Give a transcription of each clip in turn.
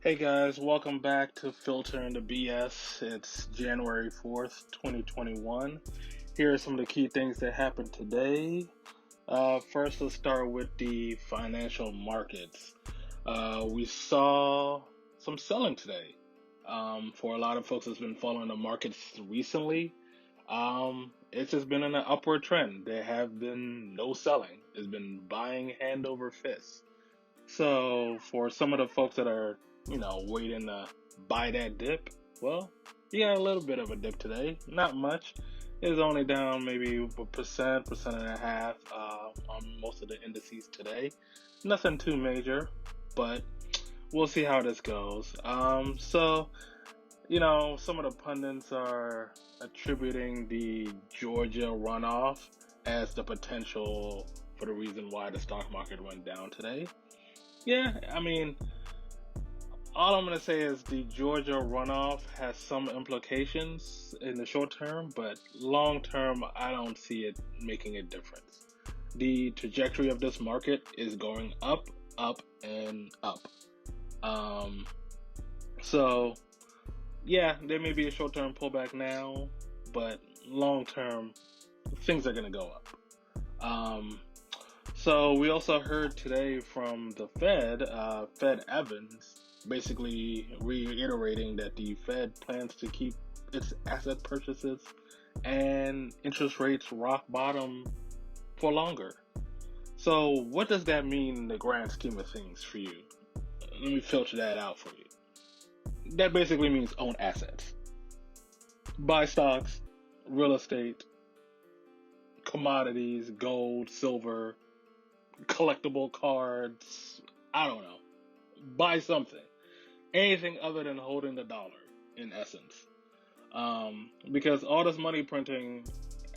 Hey guys, welcome back to Filtering the BS. It's January 4th, 2021. Here are some of the key things that happened today. First, let's start with the financial markets. We saw some selling today. For a lot of folks that's been following the markets recently, it's just been in an upward trend. There have been no selling. It's been buying hand over fist. So for some of the folks that are, waiting to buy that dip, well, you got a little bit of a dip today. Not much. It's only down maybe a percent and a half on most of the indices today. Nothing too major, but we'll see how this goes. Some of the pundits are attributing the Georgia runoff as the potential for the reason why the stock market went down today. Yeah, I mean, all I'm going to say is the Georgia runoff has some implications in the short term, but long term, I don't see it making a difference. The trajectory of this market is going up, up, and up. Um, so, yeah, there may be a short term pullback now, but long term, things are going to go up. So we also heard today from the Fed, Fed Evans, basically reiterating that the Fed plans to keep its asset purchases and interest rates rock bottom for longer. So what does that mean in the grand scheme of things for you? Let me filter that out for you. That basically means own assets. Buy stocks, real estate, commodities, gold, silver, collectible cards, I don't know. Buy something. Anything other than holding the dollar, in essence. Because all this money printing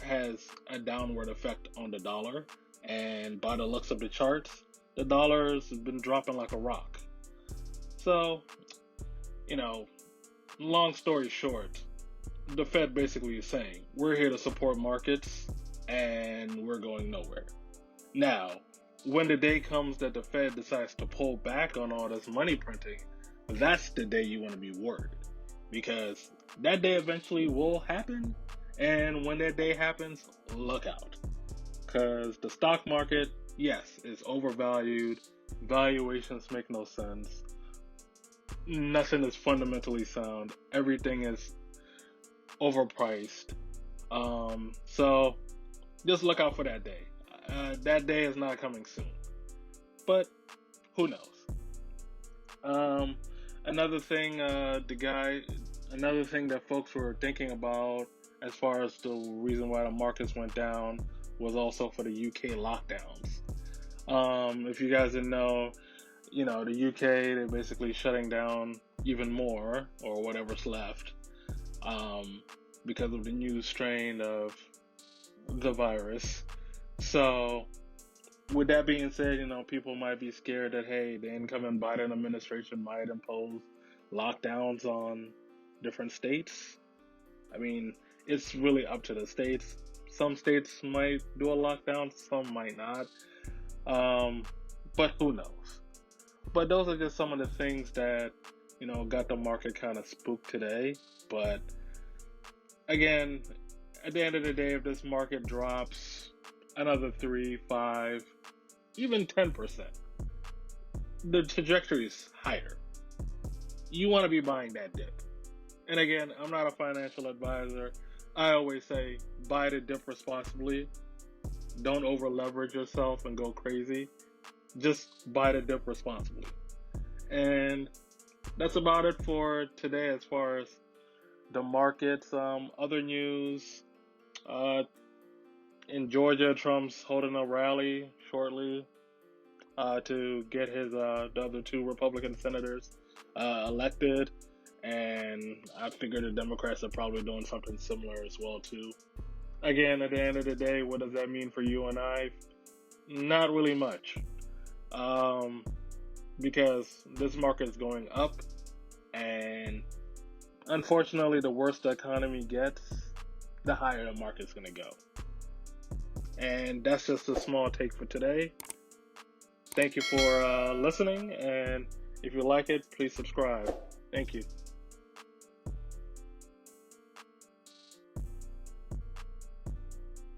has a downward effect on the dollar. And by the looks of the charts, the dollar's been dropping like a rock. So, long story short, the Fed basically is saying, we're here to support markets and we're going nowhere. Now, when the day comes that the Fed decides to pull back on all this money printing, that's the day you want to be worried. Because that day eventually will happen. And when that day happens, look out. Because the stock market, yes, is overvalued. Valuations make no sense. Nothing is fundamentally sound. Everything is overpriced. So just look out for that day. That day is not coming soon, but who knows? Another thing, another thing that folks were thinking about as far as the reason why the markets went down was also for the UK lockdowns. If you guys didn't know, the UK, they're basically shutting down even more or whatever's left, because of the new strain of the virus. So, with that being said, people might be scared that, hey, the incoming Biden administration might impose lockdowns on different states. I mean, it's really up to the states. Some states might do a lockdown, some might not. But who knows? But those are just some of the things that, got the market kind of spooked today. But again, at the end of the day, if this market drops another 3, 5, even 10%, the trajectory is higher. You want to be buying that dip. And again, I'm not a financial advisor. I always say buy the dip responsibly. Don't over leverage yourself and go crazy. Just buy the dip responsibly. And that's about it for today as far as the markets. Other news, in Georgia, Trump's holding a rally shortly to get his the other two Republican senators elected, and I figure the Democrats are probably doing something similar as well too. Again, at the end of the day, what does that mean for you and I? Not really much, because this market is going up, and unfortunately, the worse the economy gets, the higher the market's going to go. And that's just a small take for today. Thank you for listening, and If you like it, please subscribe. Thank you.